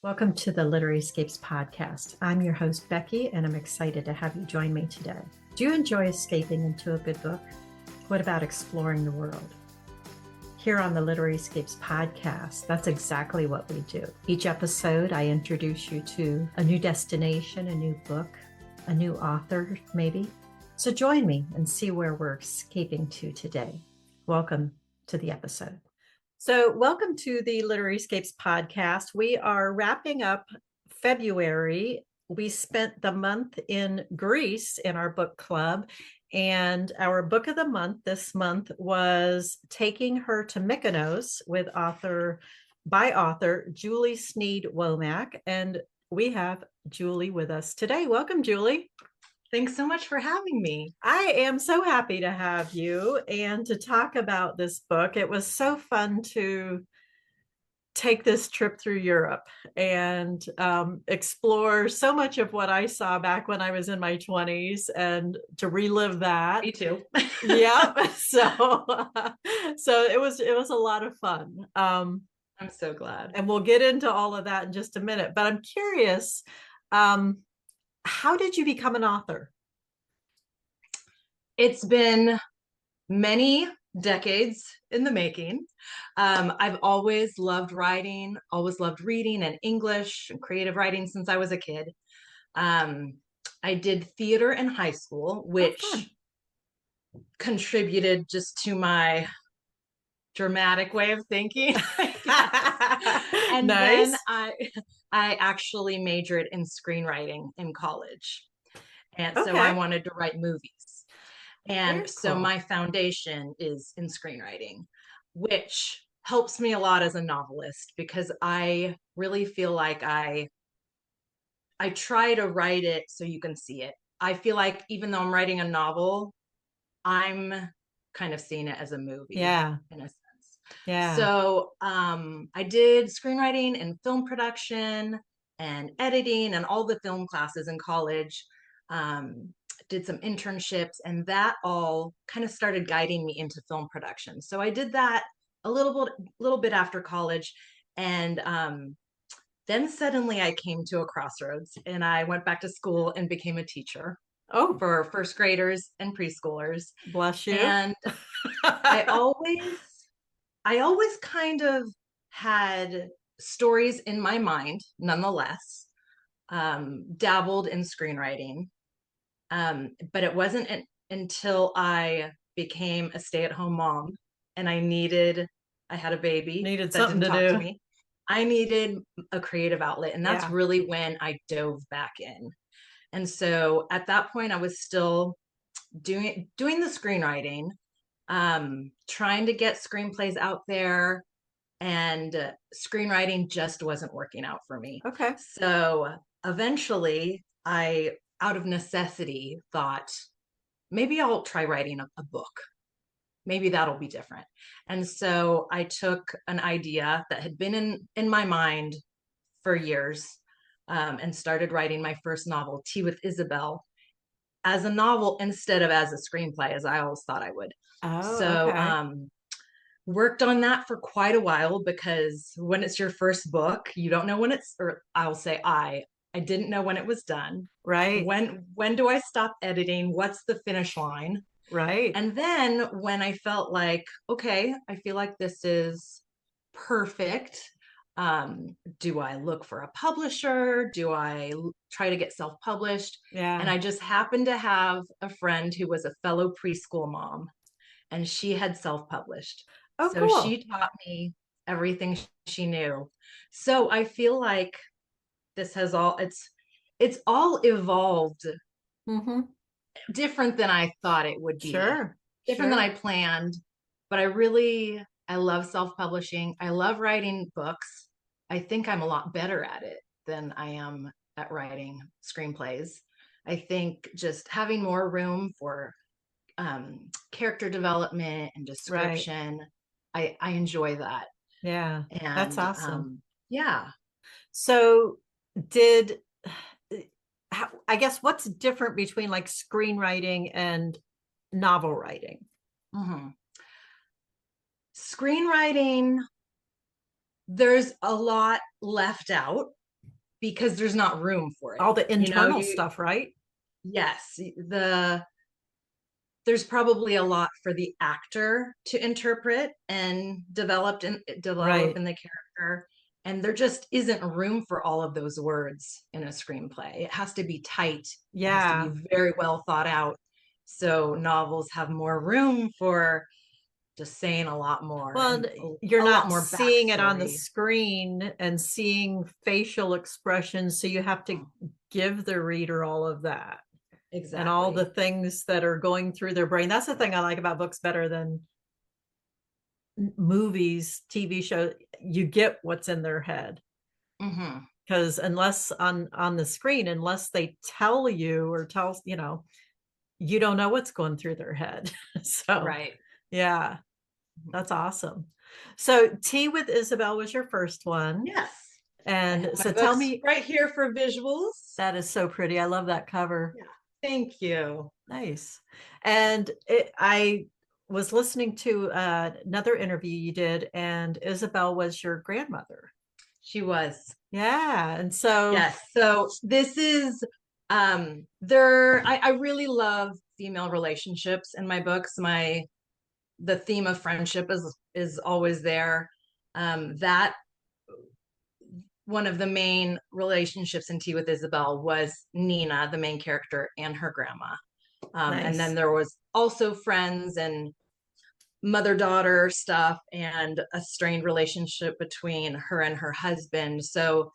Welcome to the Literary Escapes podcast. I'm your host, Becki, and I'm excited to have you join me today. Do you enjoy escaping into a good book? What about exploring the world? Here on the Literary Escapes podcast, that's exactly what we do. Each episode, I introduce you to a new destination, a new book, a new author, maybe. So join me and see where we're escaping to today. Welcome to the episode. So, welcome to the Literary Escapes podcast. We are wrapping up February. We spent the month in Greece in our book club, and our book of the month this month was Taking Her to Mykonos with author Julie Sneed Womack. And we have Julie with us today. Welcome, Julie. Thanks so much for having me. I am so happy to have you and to talk about this book. It was so fun to take this trip through Europe and explore so much of what I saw back when I was in my 20s and to relive that. Me too. Yeah. So it was a lot of fun. I'm so glad. And we'll get into all of that in just a minute. But I'm curious, how did you become an author? It's been many decades in the making. I've always loved writing, always loved reading and English and creative writing since I was a kid. I did theater in high school, which contributed just to my dramatic way of thinking. And nice. then I actually majored in screenwriting in college. And so I wanted to write movies. And so my foundation is in screenwriting, which helps me a lot as a novelist because I really feel like I try to write it so you can see it. I feel like even though I'm writing a novel, I'm kind of seeing it as a movie. Yeah. In a sense. Yeah. So I did screenwriting and film production and editing and all the film classes in college. Did some internships, and that all kind of started guiding me into film production. So I did that a little bit after college, and then suddenly I came to a crossroads, and I went back to school and became a teacher. For first graders and preschoolers. Bless you. And I always kind of had stories in my mind, nonetheless, dabbled in screenwriting. But it wasn't until I became a stay-at-home mom and I had a baby. Needed that something didn't to talk do. to me. I needed a creative outlet. And that's really when I dove back in. And so at that point, I was still doing the screenwriting, trying to get screenplays out there, and screenwriting just wasn't working out for me. Okay. So eventually I, out of necessity, thought maybe I'll try writing a book. Maybe that'll be different. And so I took an idea that had been in my mind for years, and started writing my first novel, Tea with Isabel, as a novel instead of as a screenplay, as I always thought I would. Worked on that for quite a while because when it's your first book, you don't know when it's, or I'll say I didn't know when it was done. Right. When do I stop editing? What's the finish line? Right. And then when I felt like, okay, I feel like this is perfect. Do I look for a publisher? Do I try to get self-published? Yeah. And I just happened to have a friend who was a fellow preschool mom, and she had self-published. So cool. She taught me everything she knew. So I feel like this has it's all evolved different than I thought it would be. Different than I planned. But I love self-publishing. I love writing books. I think I'm a lot better at it than I am at writing screenplays. I think just having more room for character development and description, I enjoy that. Yeah. And that's awesome. Yeah. So I guess what's different between like screenwriting and novel writing? Screenwriting, there's a lot left out because there's not room for it. All the You know, internal stuff, right? yes, there's probably a lot for the actor to interpret and develop in Right. the character. And there just isn't room for all of those words in a screenplay. It has to be tight. It has to be Yeah. very well thought out. So novels have more room for just saying a lot more Well, and and you're a lot not more seeing it on the backstory. screen and seeing facial expressions. So you have to give the reader all of that and all the Exactly. things that are going through their brain. That's the thing I like about books better than movies, TV shows. You get what's in their head. Mm-hmm. Because unless on the screen, unless they tell you or tell, you don't know what's going through their head. So Right. yeah, that's awesome. So Tea with Isabel was your first one. Yes. I And have my so tell books me, right here for visuals. that is so pretty. I love that cover. Yeah. Thank you. Nice. And I was listening to another interview you did, and Isabel was your grandmother. She was. Yeah. And so, Yes. So this is there I really love female relationships in my books. The theme of friendship is always there. That one of the main relationships in Tea with Isabel was Nina, the main character, and her grandma. And then nice. there was also friends and mother-daughter stuff and a strained relationship between her and her husband. So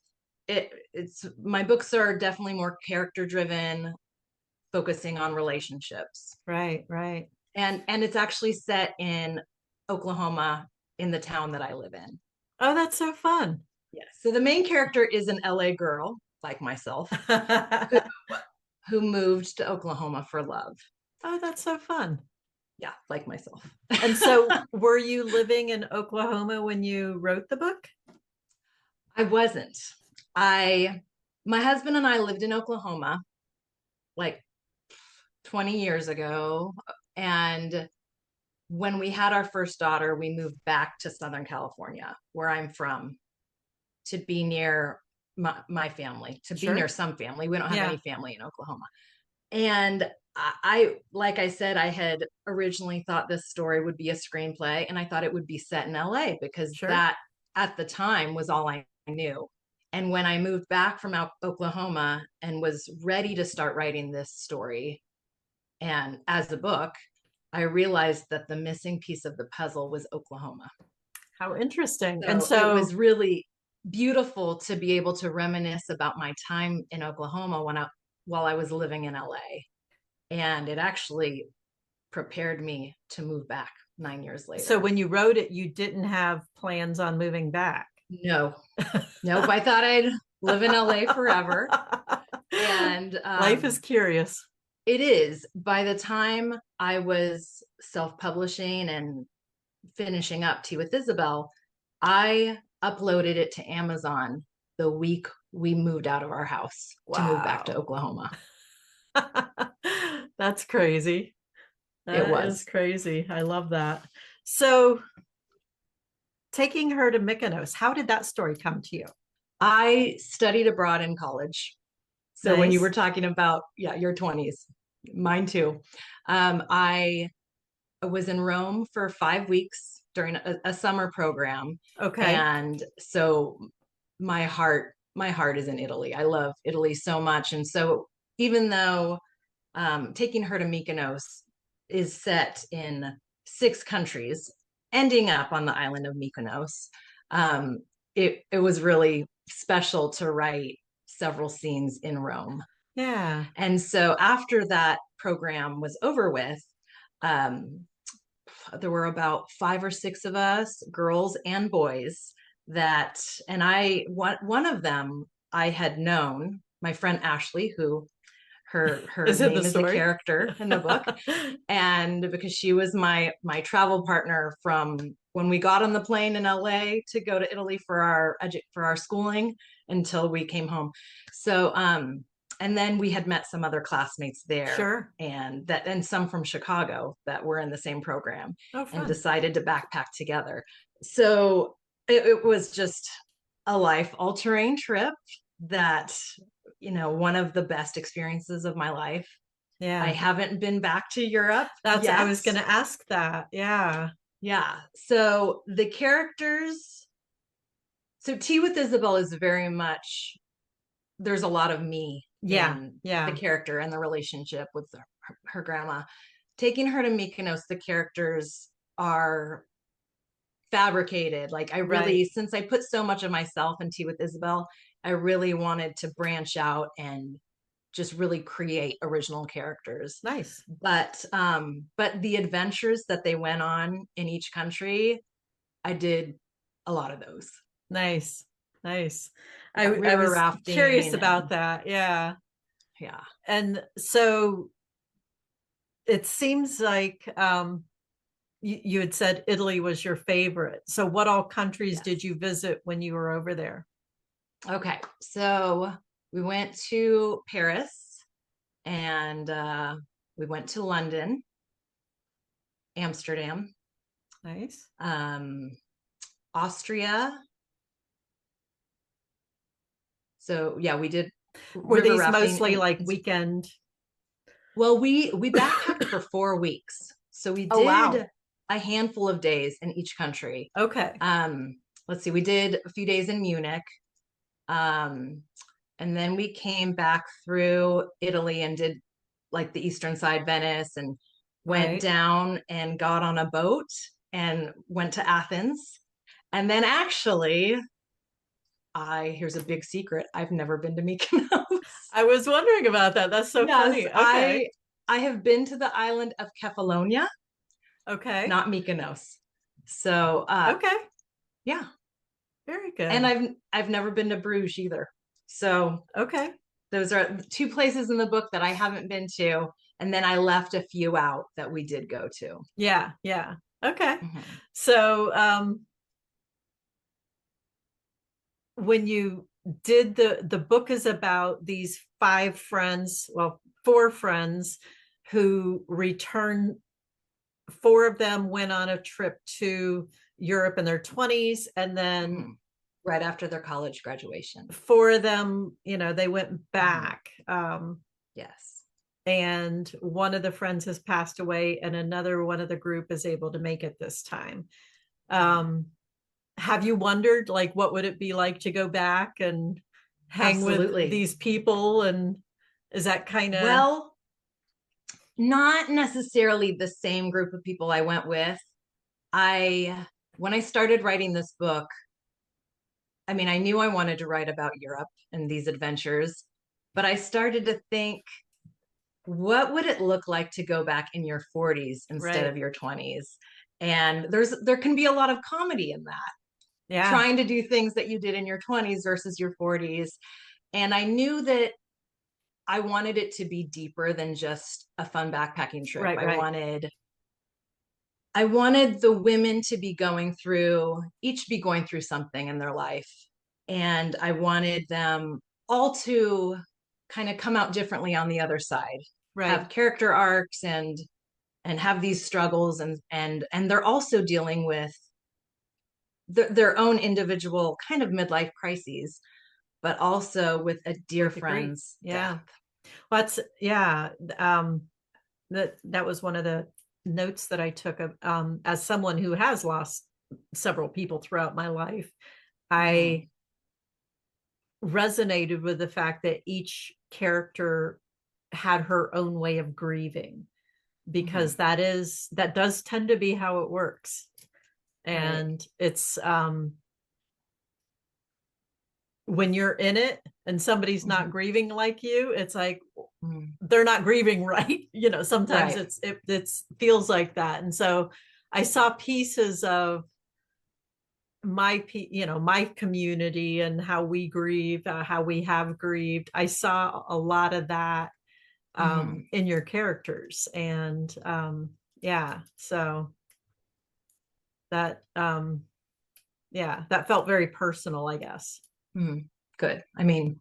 it's my books are definitely more character driven, focusing on relationships. Right, right. And it's actually set in Oklahoma, in the town that I live in. Oh, that's so fun. Yes. So the main character is an LA girl like myself who, Oh, who moved to Oklahoma for love. that's so fun. Yeah, like myself. And so, were you living in Oklahoma when you wrote the book? I wasn't. I My husband and I lived in Oklahoma like 20 years ago, and when we had our first daughter, we moved back to Southern California, where I'm from, to be near my family, to be near Sure. some family. We don't have Yeah, any family in Oklahoma. And like I said, I had originally thought this story would be a screenplay, and I thought it would be set in LA because sure. that at the time was all I knew. And when I moved back from Oklahoma and was ready to start writing this story and as a book, I realized that the missing piece of the puzzle was Oklahoma. How interesting. And So it so, was really beautiful to be able to reminisce about my time in Oklahoma while I was living in LA. And it actually prepared me to move back 9 years so later. when you wrote it, you didn't have plans on moving back. No, nope. I thought I'd live in LA forever. And Life is curious. it is. By the time I was self-publishing and finishing up Tea with Isabel, I uploaded it to Amazon the week we moved out of our house to move back to Wow. Oklahoma. That's crazy. It That is was. crazy. I love that. So, taking her to Mykonos, how did that story come to you? I studied abroad in college. So when you were Nice. talking about, yeah, your 20s, mine too. I was in Rome for 5 weeks during a summer program. Okay. And so my heart is in Italy. I love Italy so much. And so even though taking her to Mykonos is set in 6 countries, ending up on the island of Mykonos, um, it was really special to write several scenes in Rome. Yeah. And so after that program was over with, um, there were about 5 or 6 of us, girls and boys, that, and one of them I had known, my friend Ashley, who her Is it the name is a story? character in the book, and because she was my travel partner from when we got on the plane in LA to go to Italy for our schooling until we came home. So and then we had met some other classmates there, Sure. and some from Chicago that were in the same program, Oh, and fun. decided to backpack together. So it was just a life altering trip. that, one of the best experiences of my life. I Yeah. haven't been back to Europe I yet. was going to ask that. Yeah. Yeah. So the characters, so Tea with Isabel is very much, there's a lot of me Yeah. in the Yeah. character and the relationship with her grandma. Taking her to Mykonos, the characters are fabricated. Like I really, Right. since I put so much of myself in Tea with Isabel, I really wanted to branch out and just really create original characters. Nice. But the adventures that they went on in each country, I did a lot of those. Nice. Nice. Yeah, I river was curious rafting about and that. Yeah. yeah. And so it seems like you had said Italy was your favorite. So what all countries did Yes. you visit when you were over there? Okay. So we went to Paris and we went to London, Amsterdam, Nice. um, Austria. So yeah, we did Were river these rafting mostly and like weekend? well, we backpacked for 4 weeks. So we Oh, wow. did a handful of days in each country. Okay. Um, let's see, we did a few days in Munich. Um, and then we came back through Italy and did like the eastern side, Venice, and went Right. down and got on a boat and went to Athens. And then actually, here's a big secret. I've never been to Mykonos. I was wondering about that. That's so Yes, funny. Okay. I have been to the island of Kefalonia, Okay. not Mykonos. So Okay. yeah. Very And good. I've never been to Bruges either. So Okay. those are two places in the book that I haven't been to. And then I left a few out that we did go to. Yeah. Yeah. Okay. Mhm. So when you did the book is about these five friends, well, four friends who return. Four of them went on a trip to Europe in their 20s, and then Mhm. Right after their college graduation. four of them, they went Mhm. back. Yes. And one of the friends has passed away, and another one of the group is able to make it this time. Mhm. Um, have you wondered, like, what would it be like to go back and hang with Absolutely. these people? And is that kind of Well, not necessarily the same group of people I went with. When I started writing this book, I mean, I knew I wanted to write about Europe and these adventures, but I started to think, what would it look like to go back in your 40s instead right? of your 20s? And there can be a lot of comedy in that, Yeah, trying to do things that you did in your 20s versus your 40s. And I knew that I wanted it to be deeper than just a fun backpacking trip. right, right, I wanted the women to be each be going through something in their life. And I wanted them all to kind of come out differently on the other side, right. have character arcs and have these struggles and they're also dealing with their own individual kind of midlife crises, but also with a dear With the grief, friend's death. yeah. Well, that's yeah. Um, that was one of the notes that I took of, as someone who has lost several people throughout my life. Mm-hmm. I resonated with the fact that each character had her own way of grieving, Mm-hmm. because that does tend to be how it works. Right. And it's when you're in it and somebody's not Mm-hmm. grieving like you, it's like Mm-hmm. they're not grieving right. Sometimes Right. it's feels like that. And so I saw pieces of my community and how we grieve, how we have grieved. I saw a lot of that Mm-hmm. in your characters. And yeah, so that yeah, that felt very personal, I guess. Mm-hmm. Good. I mean,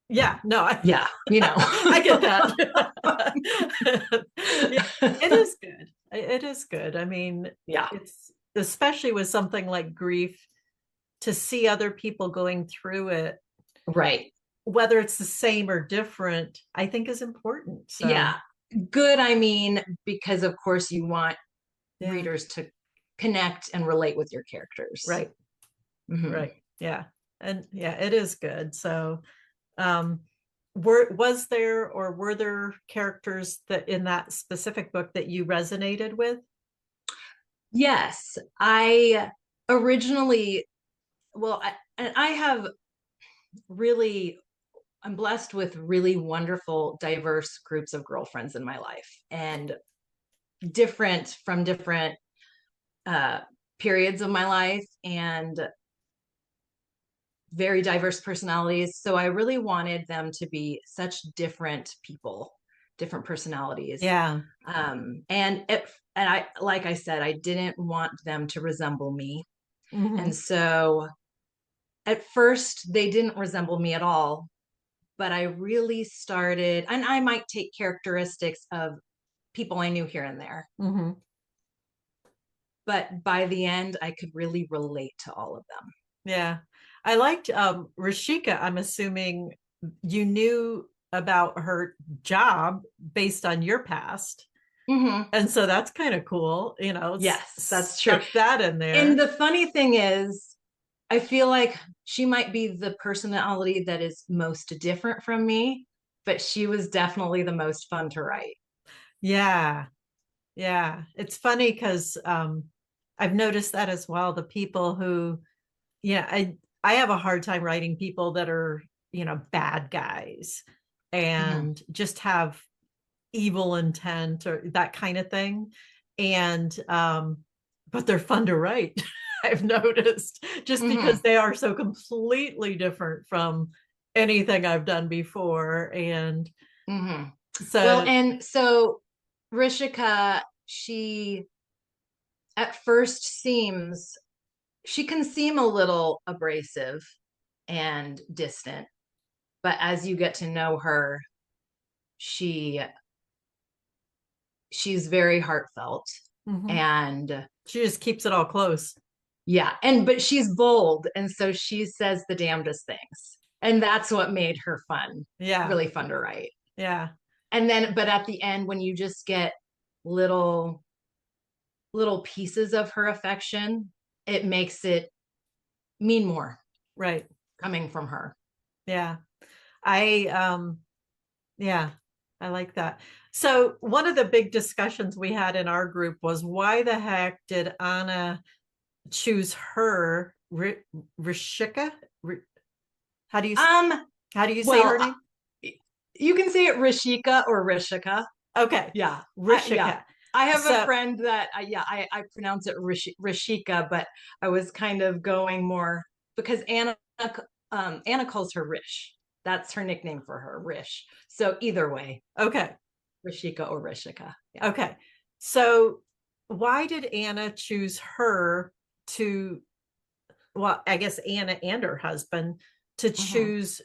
Yeah, no, yeah, I get that. Yeah, it is good. It is good. I mean, yeah. it's especially with something like grief, to see other people going through it. Right. whether it's the same or different, I think is important. So Yeah. Good, I mean, because of course you want yeah, readers to connect and relate with your characters. right, Mm-hmm. right, yeah, and yeah, it is good. So, um, was there or were there characters that in that specific book that you resonated with? Yes, I originally, and I have really, I'm blessed with really wonderful, diverse groups of girlfriends in my life, and different from different uh, periods of my life, and very diverse personalities. So I really wanted them to be such different people, different personalities. Yeah. And I, like I said, I didn't want them to resemble me. And Mm-hmm. so at first they didn't resemble me at all, but I really started, and I might take characteristics of people I knew here and there, Mm-hmm. but by the end I could really relate to all of them. Yeah. I liked Rashika. I'm assuming you knew about her job based on your past. Mm-hmm. And so that's kind of cool. It's Yes, that's true. stuck that in And there. the funny thing is, I feel like she might be the personality that is most different from me, but she was definitely the most fun to write. Yeah. Yeah. It's funny because I've noticed that as well. The people who, yeah, I have a hard time writing people that are, bad guys Mm-hmm. and just have evil intent or that kind of thing. And but they're fun to write. I've noticed just Mm-hmm. because they are so completely different from anything I've done before. And Mm-hmm. Well, so and so Rishika, she at first seems, she can seem a little abrasive and distant, but as you get to know her, she she's very heartfelt, mhm. and She just keeps it all close. yeah, and but she's bold, and so she says the damnedest things, and that's what made her fun, Yeah. really fun to write. Yeah. And then but at the end when you just get little little pieces of her affection, it makes it mean more Right. coming from her. Yeah. I Yeah, I like that. So one of the big discussions we had in our group was why the heck did Anna choose her Rishika? How do you um how do you say her well name? you can say it Rishika or Rishika. Okay, Yeah, yeah. Rishika. I have a So friend that yeah, I pronounce it Rishika, but I was kind of going more because Anna calls her Rish. That's her nickname for her, Rish. So either way, okay, Rishika or Rishika. Yeah. okay. So why did Anna choose her to? Well, I guess Anna and her husband to Mm-hmm. choose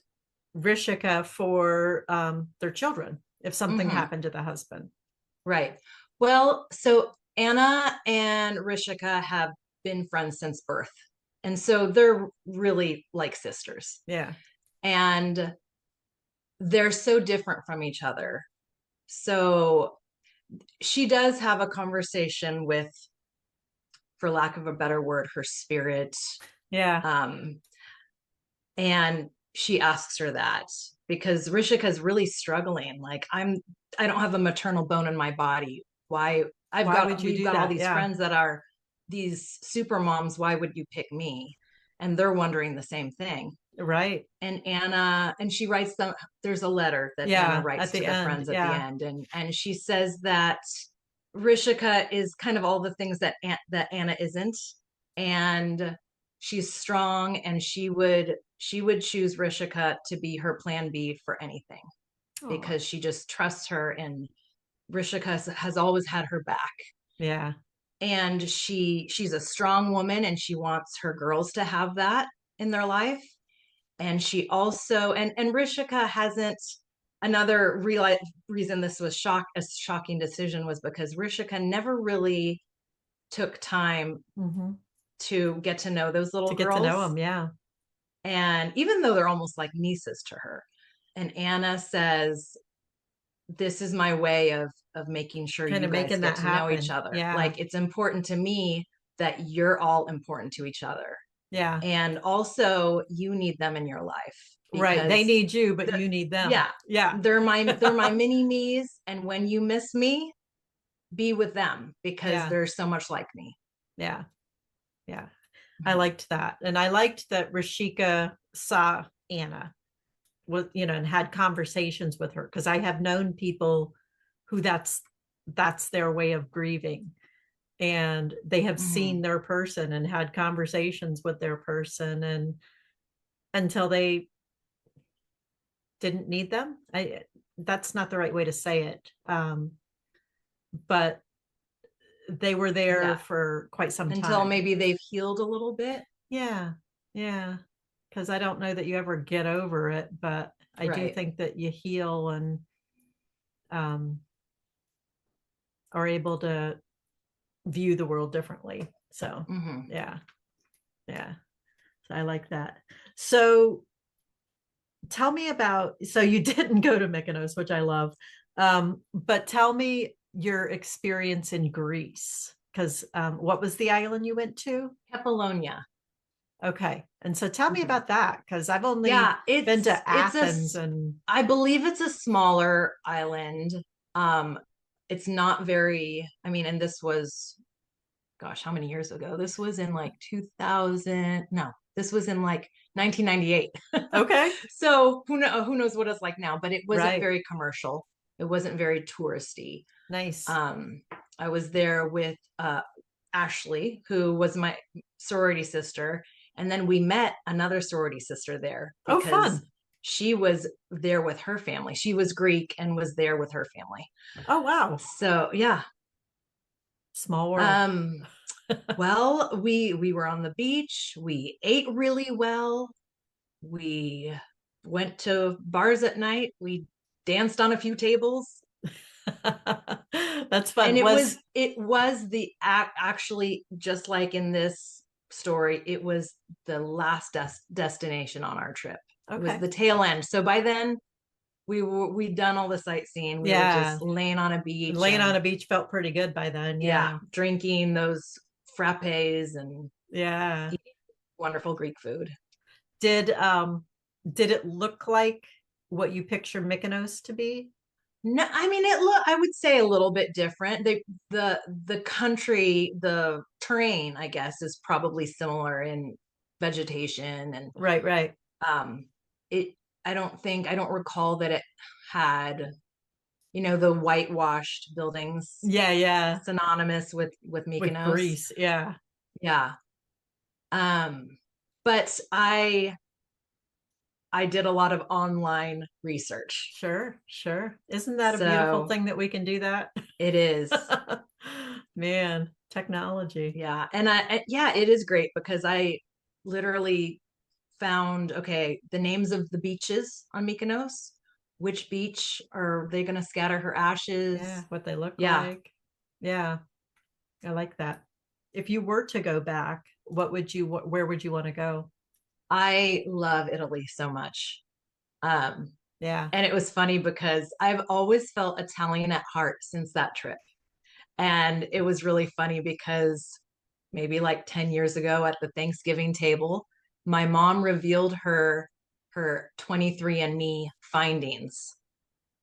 Rishika for their children if something Mm-hmm. happened to the husband. Right. Well, so Anna and Rishika have been friends since birth. And so they're really like sisters. Yeah. And they're so different from each other. So she does have a conversation with, for lack of a better word, her spirit. Yeah. Um, and she asks her that because Rishika's really struggling. Like, I don't have a maternal bone in my body. Why? Why would you We've do got all that? these Yeah. friends that are these super moms. Why would you pick me? And they're wondering the same thing. Right. And Anna, and she writes them, there's a letter that Anna Yeah. At writes to the the end. friends at the Yeah. end. And she says that Rishika is kind of all the things that that Anna isn't. And she's strong, and she would choose Rishika to be her plan B for anything Oh, because she just trusts her, and Rishika has always had her back. yeah. And she's a strong woman, and she wants her girls to have that in their life. And she also, and Rishika hasn't, another reason this was a shocking decision was because Rishika never really took time Hmm. to get to know those To little get to know girls. him. Yeah. And even though they're almost like nieces to her, and Anna says, this is my way of making sure Kind you of guys making get that to know each happen. other. Yeah. Like, it's important to me that you're all important to each other. Yeah. And also you need them in your life Right. They because need you, but the, you need them. yeah, Yeah. they're my mini me's. And when you miss me, be with them because Yeah. they're so much like me. Yeah. Yeah. I Mhm. liked that. And I liked that Rashika saw Anna was, and had conversations with her, because I have known people who that's their way of grieving, and they have Mhm. seen their person and had conversations with their person, and until they didn't need them. I That's not the right way to say it. But they were there Yeah. for quite some Until time. maybe they've healed a little bit. Yeah. Yeah. Because I don't know that you ever get over it, but I do Right. think that you heal and um, are able to view the world differently. So, Hmm. yeah. Yeah. So I like that. So tell me about, so you didn't go to Mykonos, which I love. But tell me your experience in Greece, because what was the island you went to? Apollonia. Okay. And so tell me Hmm. about that, because I've only Yeah, been to it's a Athens and I believe it's a smaller island. Um, it's not very, I mean, and this was, gosh, how many years ago? This was in like 2000. No, this was in like 1998. okay. So who knows what it's like now, but it wasn't Right. very commercial. It wasn't very touristy. Nice. Um, I was there with Ashley, who was my sorority sister. And then we met another sorority sister there Oh, because fun. she was there with her family. She was Greek and was there with her family. Oh, wow. So yeah. Small world. Um, well, we were on the beach. We ate really well. We went to bars at night. We danced on a few tables. That's And fun. it was the actually, just like in this story, it was the last destination on our trip. It was Okay. the tail end. So by then we'd done all the sightseeing. We were Yeah. just laying on a beach Laying on and a beach felt pretty good by then. yeah, Yeah. drinking those frappes and Yeah. eating wonderful Greek food. Did um did it look like what you picture Mykonos to be? No, I mean, I would say a little bit different. The country, the terrain, I guess, is probably similar in vegetation and Right, right. um it I don't recall that it had, the whitewashed buildings Yeah, yeah. synonymous with With Mykonos. Greece. Yeah. Yeah. Um but I did a lot of online research. Sure, sure. Isn't that a beautiful So thing that we can do that? it is. Man, technology. Yeah. And yeah, it is great because I literally found, okay, the names of the beaches on Mykonos. Which beach are they going to scatter her Yeah, ashes? what they look Yeah. like. Yeah, I like that. If you were to go back, where would you want to go? I love Italy so much. Um, Yeah. and it was funny because I've always felt Italian at heart since that trip. And it was really funny because maybe like 10 years ago at the Thanksgiving table, my mom revealed her 23andMe findings.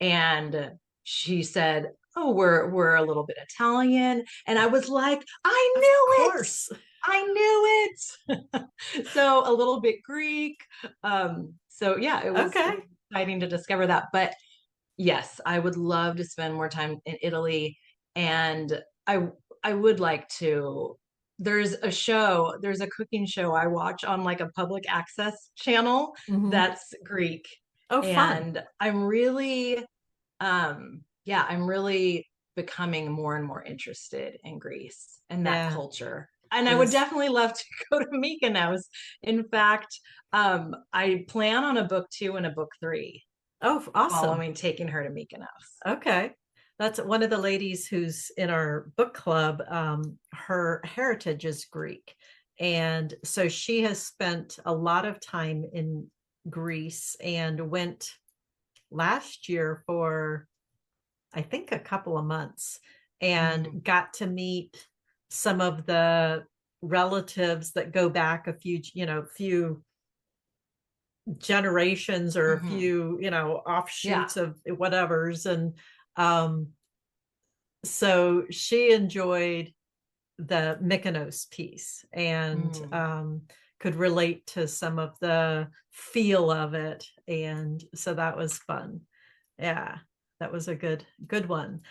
And she said, "Oh, we're a little bit Italian." And I was like, "I Of knew it. course. I knew it." So a little bit Greek. So yeah, it Okay. was exciting to discover that. But yes, I would love to spend more time in Italy. And I would like to. There's a cooking show I watch on like a public access channel Hmm. that's Greek. Oh, fun. And I'm really becoming more and more interested in Greece and that Yeah. culture. And I It would is. definitely love to go to Mykonos. In fact, I plan on a book 2 and a book 3 Oh, awesome. following taking her to Mykonos. Okay. That's one of the ladies who's in our book club. Her heritage is Greek. And so she has spent a lot of time in Greece and went last year for, I think, a couple of months, and got to meet some of the relatives that go back a few generations or a few, offshoots of whatever's. And so she enjoyed the Mykonos piece and could relate to some of the feel of it. And so that was fun. Yeah, that was a good one.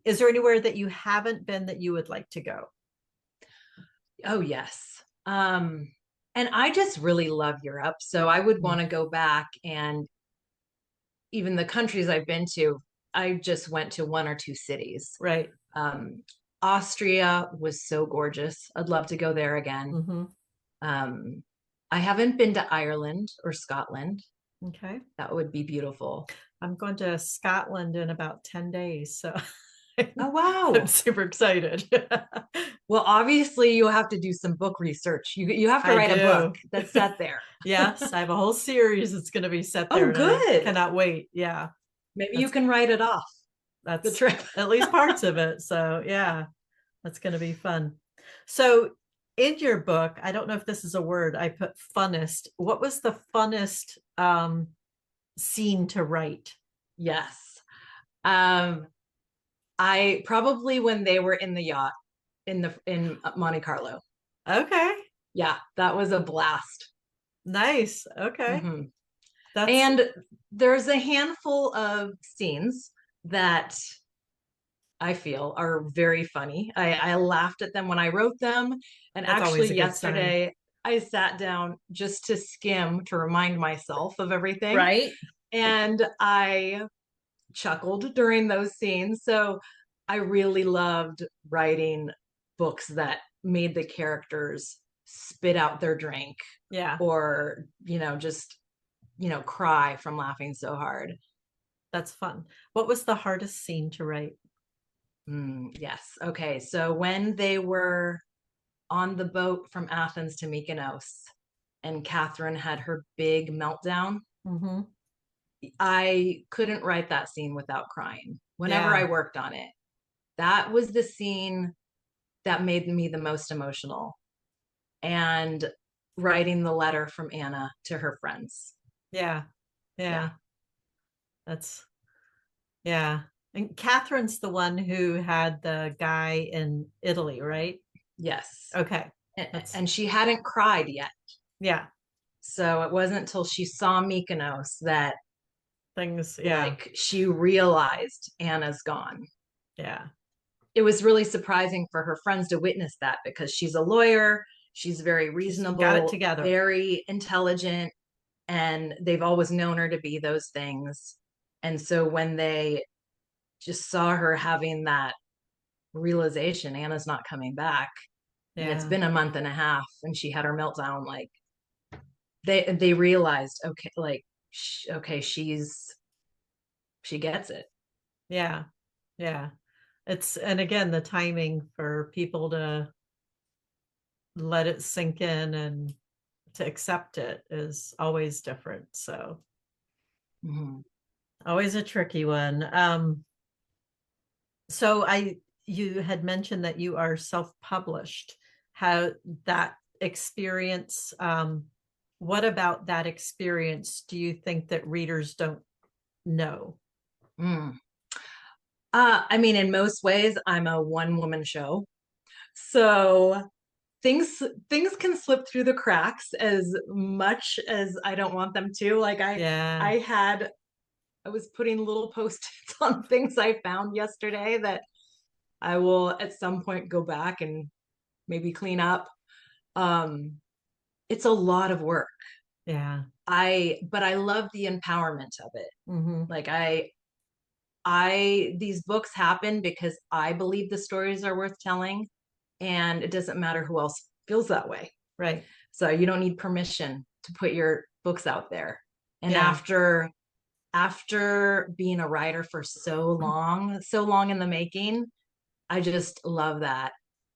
Is there anywhere that you haven't been that you would like to go? Oh, yes. And I just really love Europe. So I would want to go back, and even the countries I've been to, I just went to one or two cities. Right. Austria was so gorgeous. I'd love to go there again. I haven't been to Ireland or Scotland. Okay. That would be beautiful. I'm going to Scotland in about 10 days. So oh, wow. I'm super excited. Well, obviously you have to do some book research. You have to write a book that's set there. Yes, I have a whole series that's going to be set there. Oh, good. I cannot wait. Yeah. Maybe you can write it off. That's the trip. At least parts of it. So yeah, that's going to be fun. So in your book, I don't know if this is a word, I put funnest. What was the funnest scene to write? Yes. I probably when they were in the yacht in Monte Carlo. Okay. Yeah, that was a blast. Nice. Okay. And there's a handful of scenes that I feel are very funny. I laughed at them when I wrote them. And that's actually yesterday I sat down just to skim to remind myself of everything. Right. And I chuckled during those scenes. So I really loved writing books that made the characters spit out their drink. Yeah. Or, just, cry from laughing so hard. That's fun. What was the hardest scene to write? Yes. Okay. So when they were on the boat from Athens to Mykonos and Catherine had her big meltdown, I couldn't write that scene without crying whenever I worked on it. That was the scene that made me the most emotional. And writing the letter from Anna to her friends. Yeah. That's, And Catherine's the one who had the guy in Italy, right? Yes. Okay. And she hadn't cried yet. Yeah. So it wasn't until she saw Mykonos that things, like she realized Anna's gone. Yeah. It was really surprising for her friends to witness that, because she's a lawyer. She's very reasonable, got it together, very intelligent, and they've always known her to be those things. And so when they just saw her having that realization, Anna's not coming back, and it's been a month and a half, and she had her meltdown, like they realized, okay, like, okay, she gets it. Yeah. And again, the timing for people to let it sink in and to accept it is always different. So always a tricky one. So you had mentioned that you are self-published. How that experience, what about that experience do you think that readers don't know? I mean, in most ways, I'm a one-woman show. So things can slip through the cracks as much as I don't want them to. Like I was putting little post-its on things I found yesterday that I will at some point go back and maybe clean up. It's a lot of work. Yeah. But I love the empowerment of it. Like these books happen because I believe the stories are worth telling, and it doesn't matter who else feels that way. Right. So you don't need permission to put your books out there. And after being a writer for so long in the making, I just love that.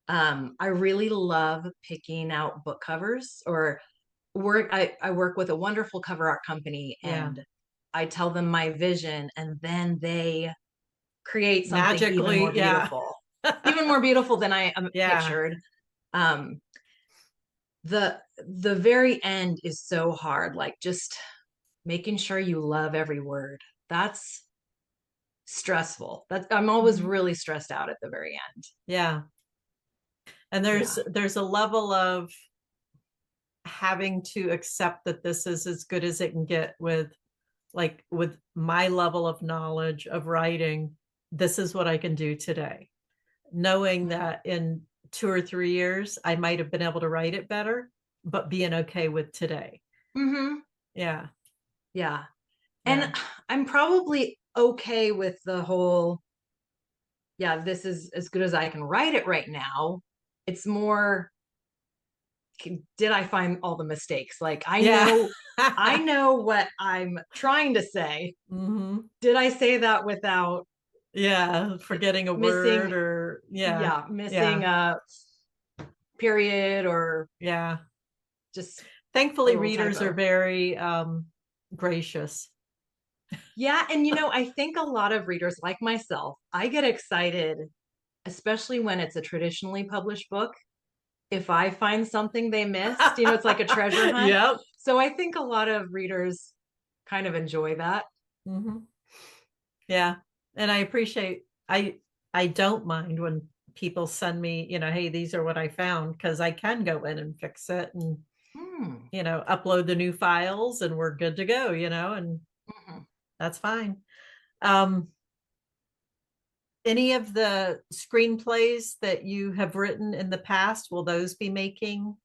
I really love picking out book covers or I work with a wonderful cover art company, Yeah. and I tell them my vision, and then they create something Magically, yeah. even more beautiful than I Yeah. pictured. Um, the very end is so hard, like just making sure you love every word. That's stressful. I'm always Mhm. really stressed out at the very end. Yeah. And Yeah. there's a level of having to accept that this is as good as it can get with, like, with my level of knowledge of writing. This is what I can do today, knowing that in 2 or 3 years I might have been able to write it better, but being okay with today. Mm-hmm. Yeah. Yeah. Yeah. And I'm probably okay with the whole, yeah, this is as good as I can write it right now. It's more, did I find all the mistakes? Like Yeah. I know what I'm trying to say. Hmm. Did I say that without Yeah, forgetting a word, missing, or yeah. yeah, missing Yeah. a period or Yeah. just a Thankfully little readers are typo? very gracious. Yeah. And I think a lot of readers like myself, I get excited, especially when it's a traditionally published book. If I find something they missed, it's like a treasure hunt. Yep. So I think a lot of readers kind of enjoy that. Hmm. Yeah. And I appreciate, I don't mind when people send me, hey, these are what I found, because I can go in and fix it and, Hmm. upload the new files and we're good to go, and Mhm. that's fine. Um, any of the screenplays that you have written in the past, will those be making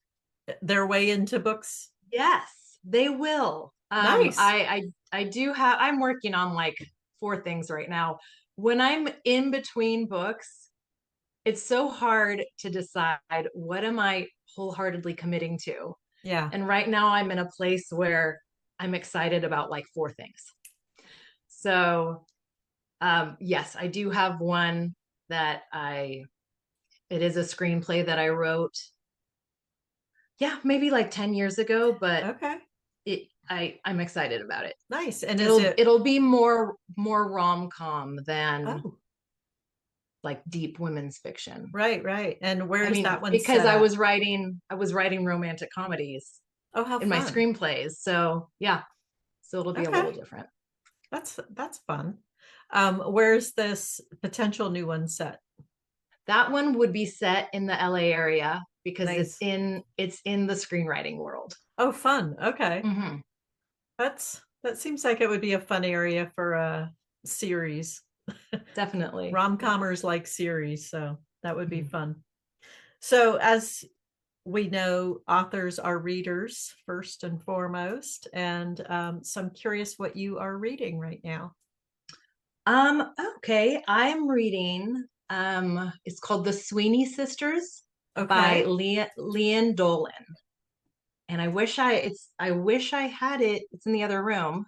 their way into books? Yes, they will. Nice. I do have. I'm working on like 4 things right now. When I'm in between books, it's so hard to decide what am I wholeheartedly committing to. Yeah. And right now, I'm in a place where I'm excited about like 4 things. So, yes, I do have one that it is a screenplay that I wrote, yeah, maybe like 10 years ago, but Okay. I'm excited about it. Nice. And is It'll it, it'll be more rom-com than oh, like deep women's fiction. right, right. And I where's mean, that one because set at? I was writing romantic comedies Oh, how in my fun. screenplays. So, yeah. So it'll be a Okay. little different. That's fun. Where's this potential new one set? That one would be set in the LA area because Nice. it's in the screenwriting world. Oh, fun. Okay. Hmm. That seems like it would be a fun area for a series. Definitely. Yeah. Rom-commers like series, so that would be Mhm. fun. So, as we know, authors are readers first and foremost, and so I'm curious what you are reading right now. Okay. I'm reading, it's called The Sweeney Sisters by Okay. Leanne Dolan. And I wish I had it. It's in the other room,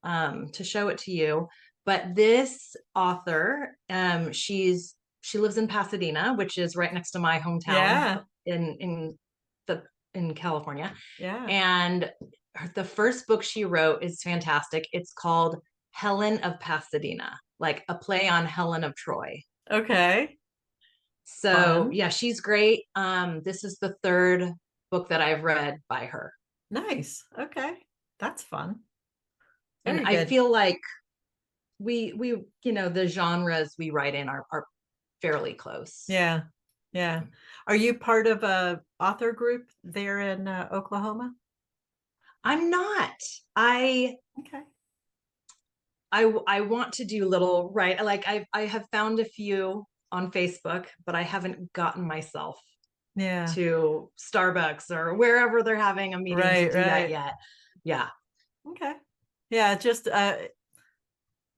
to show it to you. But this author, she lives in Pasadena, which is right next to my hometown Yeah. in the in California. Yeah. And the first book she wrote is fantastic. It's called Helen of Pasadena, like a play on Helen of Troy. Okay. So Fun. yeah, she's great. This is the third book that I've read by her. Nice. Okay. That's fun. And Very I good. feel like the genres we write in are fairly close. Yeah. Yeah. Are you part of a author group there in Oklahoma? I'm not. I Okay. I want to do little, right, like I have found a few on Facebook, but I haven't gotten myself Yeah. to Starbucks or wherever they're having a meeting to Right, do that right. yet. Yeah. Okay. Yeah, just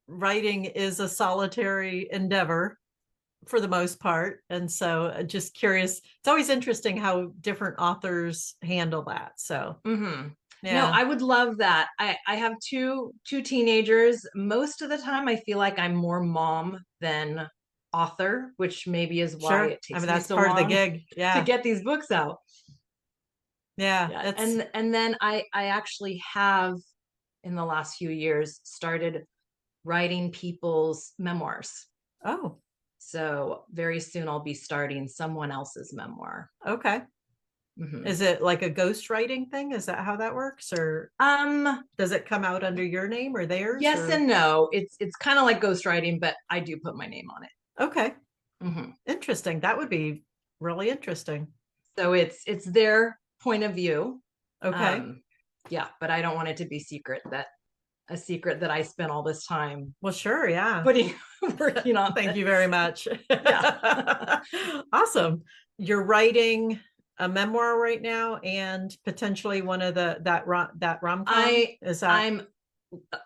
writing is a solitary endeavor for the most part. And so just curious. It's always interesting how different authors handle that. So, Hmm. No, yeah. I would love that. I have two teenagers. Most of the time I feel like I'm more mom than author, which maybe is why Sure. it takes me That's so part of the long gig. Yeah. to get these books out. Yeah. And then I actually have in the last few years started writing people's memoirs. Oh, So very soon I'll be starting someone else's memoir. okay. Mhm. Is it like a ghostwriting thing? Is that how that works? Or does it come out under your name or theirs? Yes and no. It's kind of like ghostwriting, but I do put my name on it. Okay. Mhm. Interesting. That would be really interesting. So it's their point of view. Okay. Yeah, but I don't want it to be a secret that I spent all this time Well, sure. Yeah. working on. Thank you very much. Yeah. Awesome. You're writing a memoir right now and potentially one of that rom-com. Is that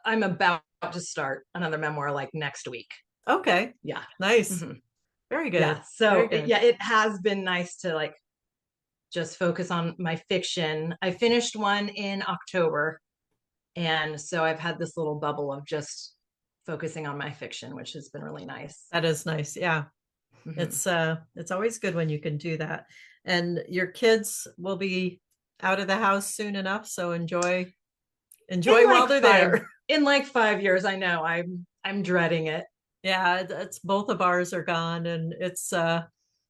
I'm about to start another memoir like next week. okay? Yeah. Nice. Mhm. Very good. Yeah. So Very good. it has been nice to like just focus on my fiction. I finished one in October. And so I've had this little bubble of just focusing on my fiction, which has been really nice. That is nice. Yeah. It's always good when you can do that. And your kids will be out of the house soon enough, so enjoy while they're there. In like 5 years, I know I'm dreading it. Yeah, it's both of ours are gone, and it's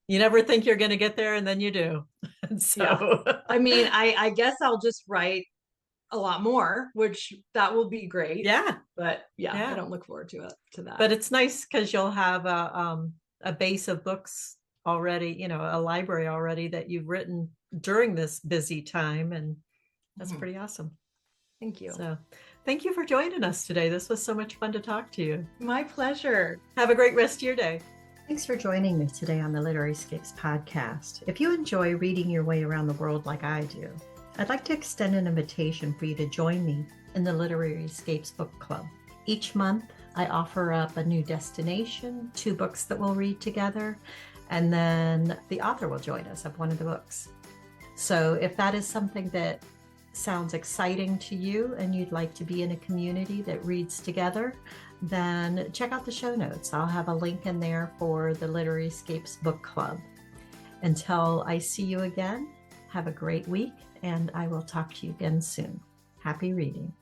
you never think you're going to get there, and then you do. And so, I mean, I guess I'll just write a lot more, which that will be great. Yeah, but yeah, I don't look forward to that. But it's nice because you'll have a base of books already, a library already that you've written during this busy time, and that's pretty awesome. Thank you. So thank you for joining us today. This was so much fun to talk to you. My pleasure. Have a great rest of your day. Thanks for joining me today on the Literary Escapes podcast. If you enjoy reading your way around the world like I do, I'd like to extend an invitation for you to join me in the Literary Escapes Book Club. Each month, I offer up a new destination, 2 books that we'll read together, and then the author will join us of one of the books. So if that is something that sounds exciting to you and you'd like to be in a community that reads together, then check out the show notes. I'll have a link in there for the Literary Escapes Book Club. Until I see you again, have a great week, and I will talk to you again soon. Happy reading.